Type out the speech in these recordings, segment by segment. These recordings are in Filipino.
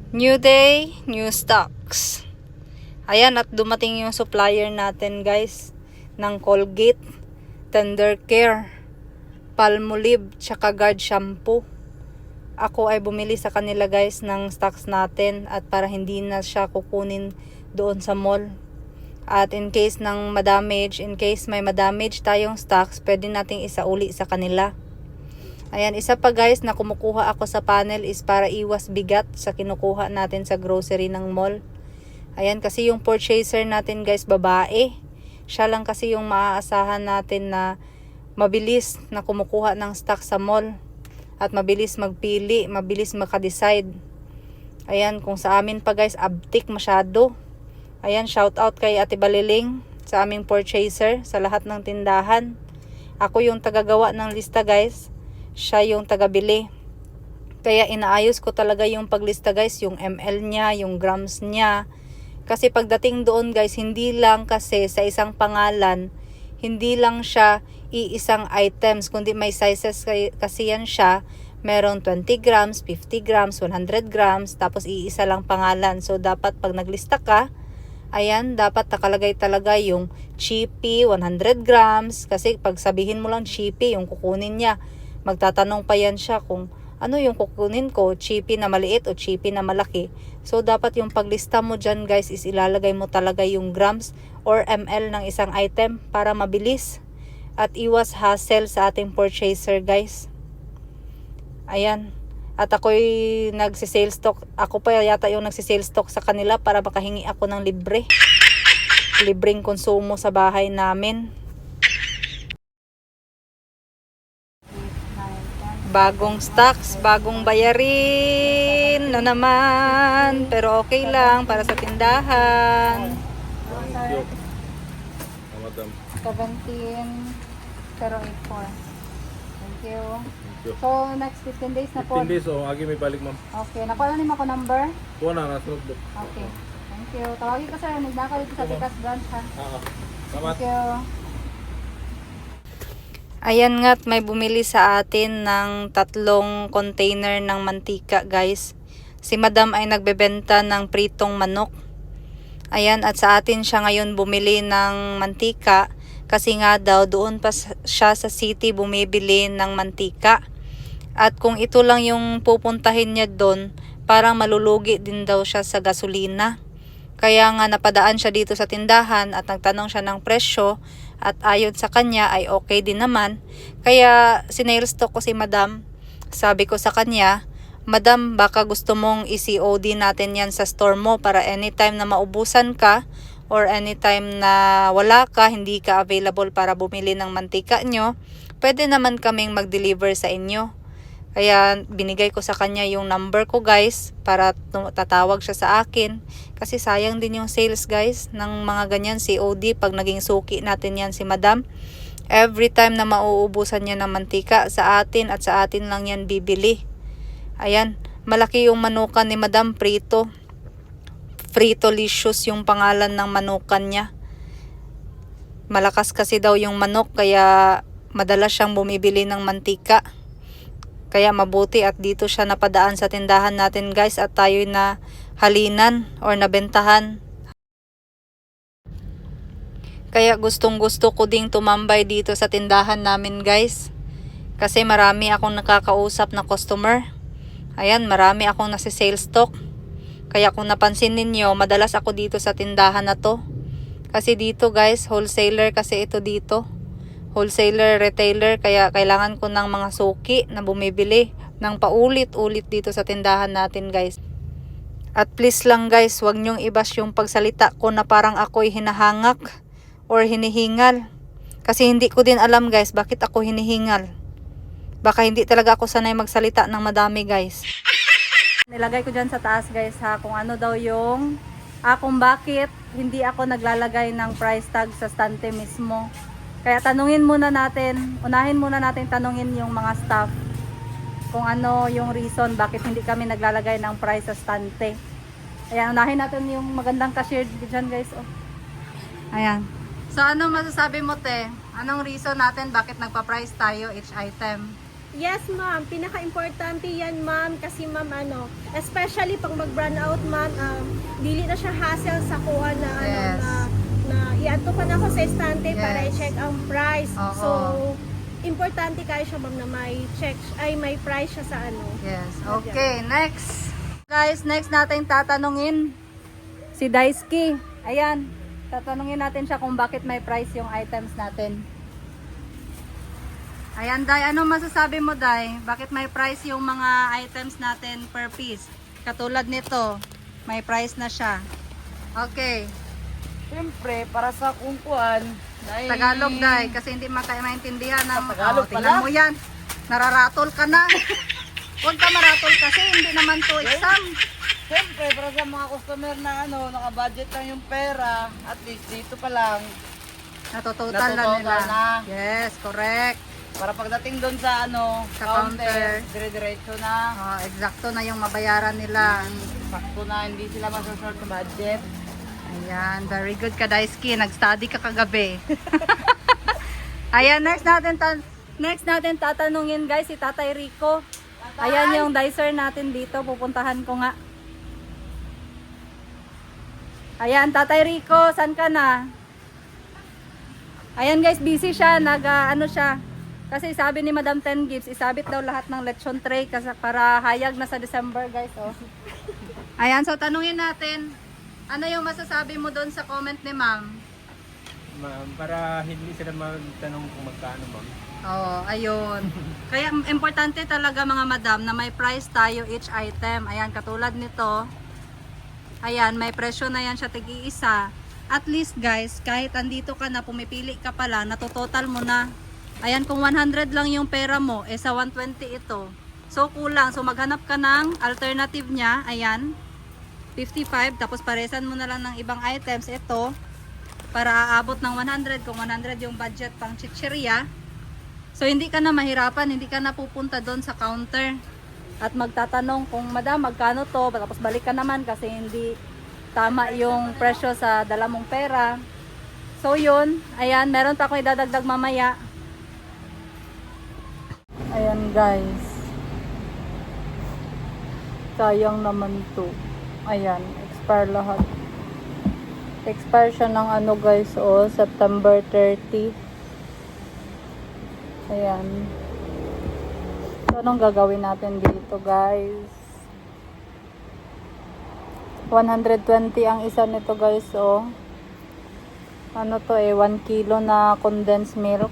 New day, new stocks. Ayan, at dumating yung supplier natin guys ng Colgate, Tender Care, Palmolive, tsaka Guard Shampoo. Ako ay bumili sa kanila guys ng stocks natin at para hindi na siya kukunin doon sa mall. At in case may madamage tayong stocks, pwede nating isauli sa kanila. Ayan, isa pa guys na kumukuha ako sa panel is para iwas bigat sa kinukuha natin sa grocery ng mall. Ayan, kasi yung purchaser natin guys, babae. Siya lang kasi yung maaasahan natin na mabilis na kumukuha ng stock sa mall. At mabilis magpili, mabilis makadecide. Ayan, kung sa amin pa guys, abtik masyado. Ayan, shout out kay Ate Baliling sa aming purchaser sa lahat ng tindahan. Ako yung tagagawa ng lista guys. Siya yung tagabili. Kaya inaayos ko talaga yung paglista guys, yung ml niya, yung grams niya. Kasi pagdating doon guys, hindi lang kasi sa isang pangalan, hindi lang siya iisang items, kundi may sizes kasi yan siya. Meron 20 grams, 50 grams, 100 grams, tapos iisa lang pangalan. So dapat pag naglista ka, ayan, dapat nakalagay talaga yung chippy 100 grams. Kasi pag sabihin mo lang chippy, yung kukunin niya, magtatanong pa yan siya kung ano yung kukunin ko, chippy na maliit o chippy na malaki. So dapat yung paglista mo dyan guys is ilalagay mo talaga yung grams or ml ng isang item para mabilis at iwas hassle sa ating purchaser guys. Ayan. At ako'y nagsi-sales stock. Ako pa yata yung nagsi-sales stock sa kanila para makahingi ako ng libre. Libreng konsumo sa bahay namin. Bagong stocks, bagong bayarin na naman. Pero okay lang para sa tindahan. Thank you. Madam. 17 pero 84. Thank you. Thank you. So next 15 days na po. 15 days, agi may balik ma'am. Okay, nakuha na ako number. Kuha na, nasa notebook. Okay. Thank you. Tawagin ko sir, nagnakaw dito sa Tikas branch ha. Salamat. Thank you. Ayan nga't may bumili sa atin ng 3 container ng mantika guys. Si madam ay nagbebenta ng pritong manok. Ayan, at sa atin siya ngayon bumili ng mantika. Kasi nga daw doon pa siya sa city bumibili ng mantika. At kung ito lang yung pupuntahin niya doon, parang malulugi din daw siya sa gasolina. Kaya nga napadaan siya dito sa tindahan at nagtanong siya ng presyo. At ayon sa kanya ay okay din naman. Kaya sinailstock ko si madam. Sabi ko sa kanya, madam, baka gusto mong i-COD natin yan sa store mo para anytime na maubusan ka or anytime na wala ka, hindi ka available para bumili ng mantika nyo, pwede naman kaming mag-deliver sa inyo. Kaya binigay ko sa kanya yung number ko guys para tatawag siya sa akin. Kasi sayang din yung sales guys ng mga ganyan COD pag naging suki natin yan si madam. Every time na mauubusan niya ng mantika sa atin at sa atin lang yan bibili. Ayan, malaki yung manukan ni madam, Prito. Fritolicious yung pangalan ng manukan niya. Malakas kasi daw yung manok kaya madalas siyang bumibili ng mantika. Kaya mabuti at dito siya napadaan sa tindahan natin guys at tayo'y na halinan or nabentahan. Kaya gustong gusto ko ding tumambay dito sa tindahan namin guys. Kasi marami akong nakakausap na customer. Ayan, marami akong nasi-sales stock. Kaya kung napansin ninyo, madalas ako dito sa tindahan na to. Kasi dito guys, wholesaler kasi ito dito. Wholesaler, retailer, kaya kailangan ko ng mga suki na bumibili ng paulit-ulit dito sa tindahan natin guys. At please lang guys, wag nyong ibas yung pagsalita ko na parang ako'y hinahangak or hinihingal. Kasi hindi ko din alam guys bakit ako hinihingal. Baka hindi talaga ako sanay magsalita ng madami guys. Nilagay ko dyan sa taas guys ha, kung ano daw yung kung bakit hindi ako naglalagay ng price tag sa stante mismo. Kaya unahin muna natin tanungin yung mga staff kung ano yung reason bakit hindi kami naglalagay ng price sa stante. Ayan, unahin natin yung magandang cashier dyan guys. Oh. Ayan. So ano masasabi mo te? Anong reason natin bakit nagpa-price tayo each item? Yes, ma'am. Pinaka-importante yan, ma'am. Kasi, ma'am, especially pag mag-brand out, ma'am, dili na siya hassle sa kuha na, Yes. na i-add pa na ako sa estante para Yes. i-check ang price. Oo. So, importante kayo siya, ma'am, na may price siya sa Yes. Okay, next. Guys, next natin tatanungin si Daisuke. Ayan. Tatanungin natin siya kung bakit may price yung items natin. Ayan, Day. Ano masasabi mo, Day? Bakit may price yung mga items natin per piece? Katulad nito, may price na siya. Okay. Siyempre, para sa kungkuan, Tagalog, Day. Kasi hindi maintindihan ng... Sa Tagalog tingnan pala? mo yan. Nararatol ka na. Huwag ka maratol kasi hindi naman to exam. Siyempre, para sa mga customer na naka-budget lang yung pera, at least dito pa lang, Natututal na Natututal nila. na. Yes, correct. para pagdating doon sa Sa counter. dire-diretso na, Eksakto na yung mabayaran nila. sakto na, hindi sila masashort sa budget. Ayan, very good ka, Daisuke. Nag-study ka kagabi. Ayan, next natin tatanungin, guys, si Tatay Rico. Ayan yung dicer natin dito. Pupuntahan ko nga. Ayan, Tatay Rico, saan ka na? Ayan, guys, busy siya. Siya. Kasi sabi ni Madam Ten Gibbs, isabit daw lahat ng lechon tray kasi para hayag na sa December, guys. Oh. Ayan, so tanungin natin, ano yung masasabi mo doon sa comment ni Ma'am? Ma'am, para hindi sila magtanong kung magkano, ma'am. Oo, ayun. Kaya importante talaga mga madam na may price tayo each item. Ayan, katulad nito. Ayan, may presyo na yan siya tig-iisa. At least guys, kahit andito ka na, pumipili ka pala, natototal mo na. Ayan, kung 100 lang yung pera mo, sa 120 ito. So kulang. So maghanap ka ng alternative niya. Ayan, 55. Tapos paresan mo na lang ng ibang items. Ito, para aabot ng 100. Kung 100 yung budget pang chichirya. So hindi ka na mahirapan, hindi ka na pupunta doon sa counter at magtatanong kung madam magkano to, tapos balik ka naman kasi hindi tama yung presyo sa dala mong pera. So yun, ayan, meron pa akong idadagdag mamaya. Ayan guys, sayang naman to. Ayan, expire lahat. Expire siya ng guys, September 30. Ayan. So, anong gagawin natin dito, guys? 120 ang isa nito, guys, Ano to 1 kilo na condensed milk.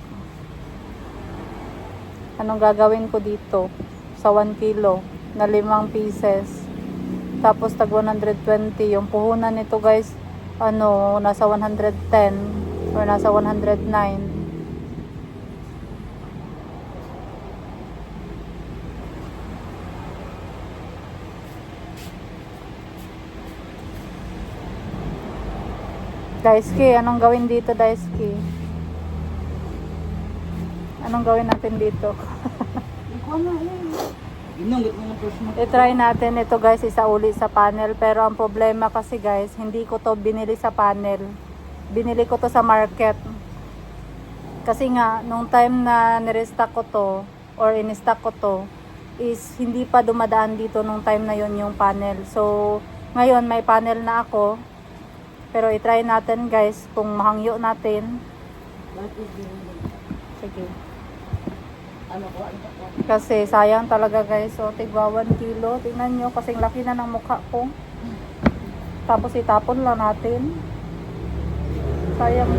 Anong gagawin ko dito? Sa 1 kilo na 5 pieces. Tapos, tag 120. Yung puhunan nito, guys, nasa 110 or nasa 109. Daisuke, anong gawin dito, Daisuke? Anong gawin natin dito? I-try natin ito, guys, isauli sa panel. Pero ang problema kasi, guys, hindi ko to binili sa panel. Binili ko to sa market. Kasi nga, nung time na nirestock ko to, or in-stock ko to, is hindi pa dumadaan dito nung time na yon yung panel. So, ngayon may panel na ako. Pero i-try natin, guys, kung mahangyo natin. Sige. Kasi sayang talaga, guys. So, tigwa 1 kilo. Tingnan nyo, kasing laki na ng mukha ko. Tapos itapon lang natin. Sayang.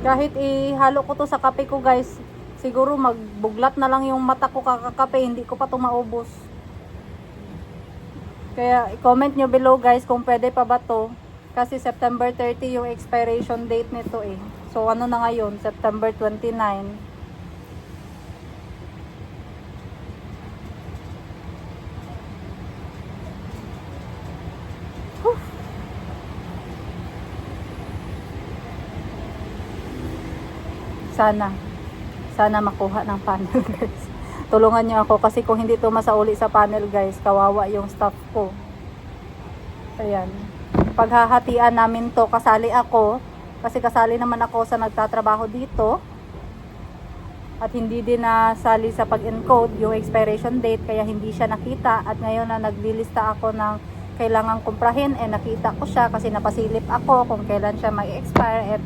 Kahit ihalo ko to sa kape ko, guys, siguro magbuglat na lang yung mata ko kakakape. Hindi ko pa to maubos. Kaya i-comment nyo below, guys, kung pwede pa ba to. Kasi September 30 yung expiration date nito So ano na ngayon? September 29. Whew. Sana makuha ng panel, guys. Tulungan nyo ako kasi kung hindi to masauli sa panel, guys, kawawa yung staff ko. Ayan. Paghahatian namin to, kasali ako. Kasi kasali naman ako sa nagtatrabaho dito. at hindi din nasali sa pag-encode yung expiration date, kaya hindi siya nakita. At ngayon na naglilista ako ng kailangang kumprahin, nakita ko siya kasi napasilip ako kung kailan siya mag-expire,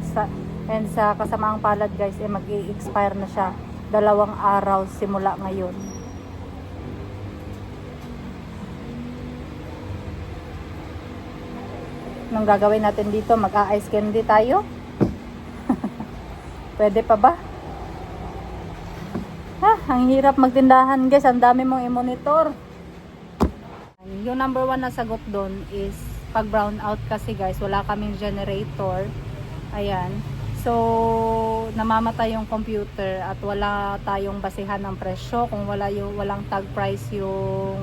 and sa kasamaang palad guys, mag-i-expire na siya 2 araw simula ngayon. Anong gagawin natin dito? Mag-a-ice candy tayo? Pwede pa ba? Ang hirap magtindahan guys, ang dami mong i-monitor. Yung number 1 na sagot doon is pag brown out kasi guys, wala kaming generator. Ayan. So, namamatay yung computer at wala tayong basihan ng presyo kung walang tag price yung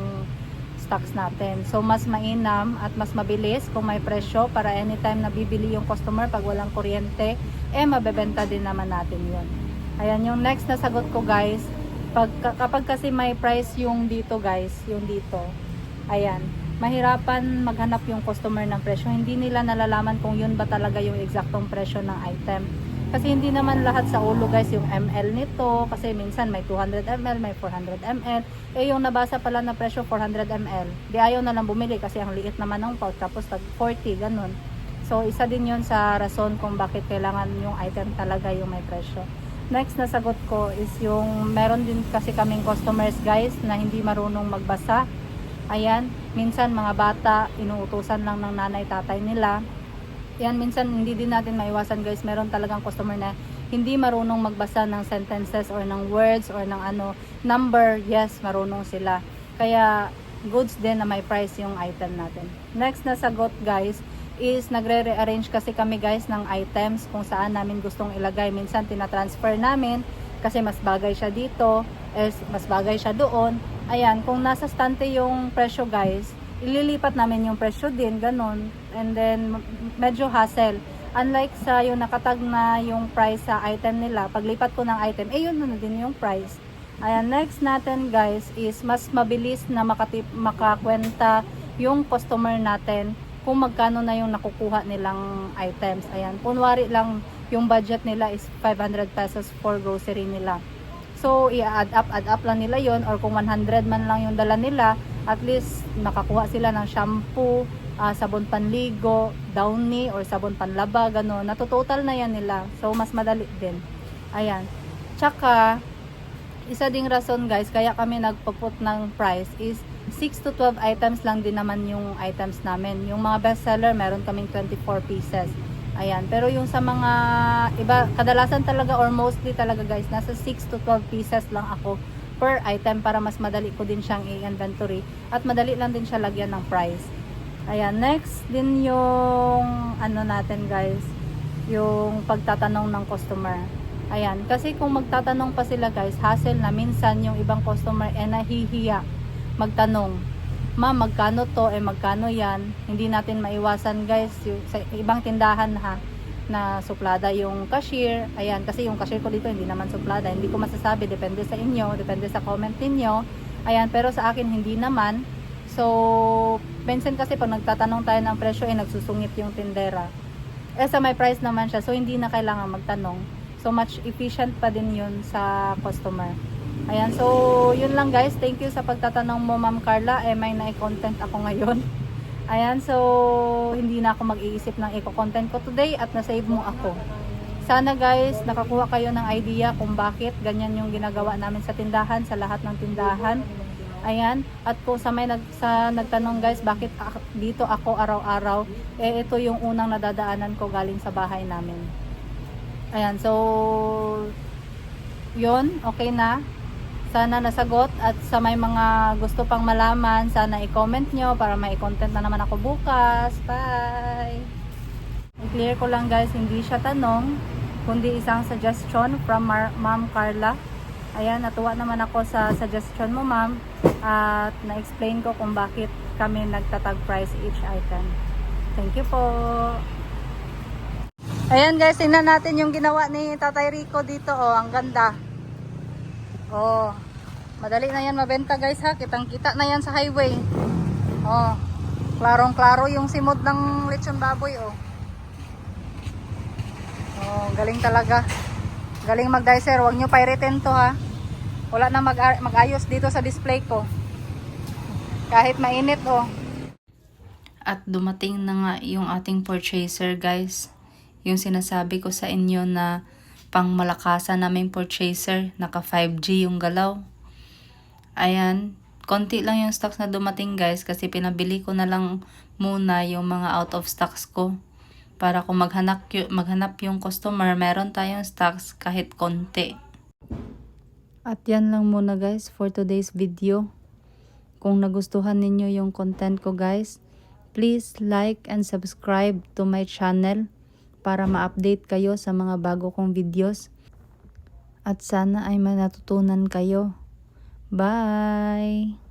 stocks natin. So, mas mainam at mas mabilis kung may presyo para anytime na bibili yung customer pag walang kuryente, mabebenta din naman natin yun. Ayan, yung next na sagot ko guys, kapag kasi may price yung dito guys, yung dito, ayan, mahirapan maghanap yung customer ng presyo. Hindi nila nalalaman kung yun ba talaga yung eksaktong presyo ng item. Kasi hindi naman lahat sa ulo guys yung ML nito. Kasi minsan may 200 ml, may 400 ml. Yung nabasa pala na presyo 400 ml. Di ayaw na lang bumili kasi ang liit naman ng pouch. Tapos tag 40, ganun. So isa din yun sa rason kung bakit kailangan yung item talaga yung may presyo. Next na sagot ko is yung meron din kasi kaming customers guys na hindi marunong magbasa. Ayan, minsan mga bata, inuutusan lang ng nanay, tatay nila. Yan, minsan hindi din natin maiwasan guys. Meron talagang customer na hindi marunong magbasa ng sentences or ng words or ng number. Yes, marunong sila. Kaya, goods din na may price yung item natin. Next na sagot guys is nagre-rearrange kasi kami guys ng items kung saan namin gustong ilagay. Minsan tinatransfer namin kasi mas bagay siya dito, mas bagay siya doon. Ayan, kung nasa stante yung presyo guys, ililipat namin yung presyo din, ganun. And then, medyo hassle. Unlike sa yung nakatag na yung price sa item nila, paglipat ko ng item, yun na din yung price. Ayan, next natin guys is mas mabilis na makakwenta yung customer natin kung magkano na yung nakukuha nilang items. Ayan, kunwari lang yung budget nila is 500 pesos for grocery nila. So, i-add up lang nila yon, or kung 100 man lang yung dala nila, at least nakakuha sila ng shampoo, sabon panligo, downy, or sabon panlaba, gano'n. Natutotal na yan nila. So, mas madali din. Ayan. Tsaka, isa ding rason guys, kaya kami nagpuput ng price is 6 to 12 items lang din naman yung items namin. Yung mga bestseller, meron kaming 24 pieces. Ayan, pero yung sa mga iba, kadalasan talaga or mostly talaga guys, nasa 6 to 12 pieces lang ako per item para mas madali ko din siyang i-inventory at madali lang din siya lagyan ng price. Ayan, next din yung natin guys, yung pagtatanong ng customer. Ayan, kasi kung magtatanong pa sila guys, hassle na minsan yung ibang customer nahihiya magtanong. Ma'am, magkano to? Magkano yan? Hindi natin maiwasan guys, sa ibang tindahan na suplada yung cashier. Ayan, kasi yung cashier ko dito hindi naman suplada. Hindi ko masasabi, depende sa inyo, depende sa comment ninyo. Ayan, pero sa akin hindi naman. So, minsan kasi pag nagtatanong tayo ng presyo, nagsusungit yung tindera. Sa may price naman siya, so hindi na kailangan magtanong. So, much efficient pa din yun sa customer. Ayan, so yun lang guys. Thank you sa pagtatanong mo Ma'am Carla. May na-content ako ngayon. Ayan, so hindi na ako mag-iisip ng i-content ko today at na-save mo ako. Sana guys, nakakuha kayo ng idea kung bakit ganyan yung ginagawa namin sa tindahan, sa lahat ng tindahan. Ayan, at kung sa may nagtanong guys, bakit dito ako araw-araw, ito yung unang nadadaanan ko galing sa bahay namin. Ayan, so yun, okay na. Sana nasagot, at sa may mga gusto pang malaman, sana i-comment nyo para may content na naman ako bukas. Bye! I-clear ko lang guys, hindi siya tanong, kundi isang suggestion from Ma'am Carla. Ayan, natuwa naman ako sa suggestion mo ma'am, at na-explain ko kung bakit kami nagtatag price each item. Thank you po! Ayan guys, tingnan natin yung ginawa ni Tatay Rico dito. Ang ganda. Madali na yan mabenta guys ha. Kitang-kita na yan sa highway. Klarong-klaro yung simod ng lechon baboy. Galing talaga. Galing mag-dicer, huwag nyo piraten to ha. Wala na mag-ayos dito sa display ko. Kahit mainit oh. At dumating na nga yung ating purchaser guys. Yung sinasabi ko sa inyo na pang malakasan naming purchaser. Naka 5G yung galaw. Ayan. Konti lang yung stocks na dumating guys. Kasi pinabili ko na lang muna yung mga out of stocks ko. Para kung maghanap yung customer, meron tayong stocks kahit konti. At yan lang muna guys for today's video. Kung nagustuhan ninyo yung content ko guys, please like and subscribe to my channel para ma-update kayo sa mga bago kong videos. At sana ay manatutunan kayo. Bye!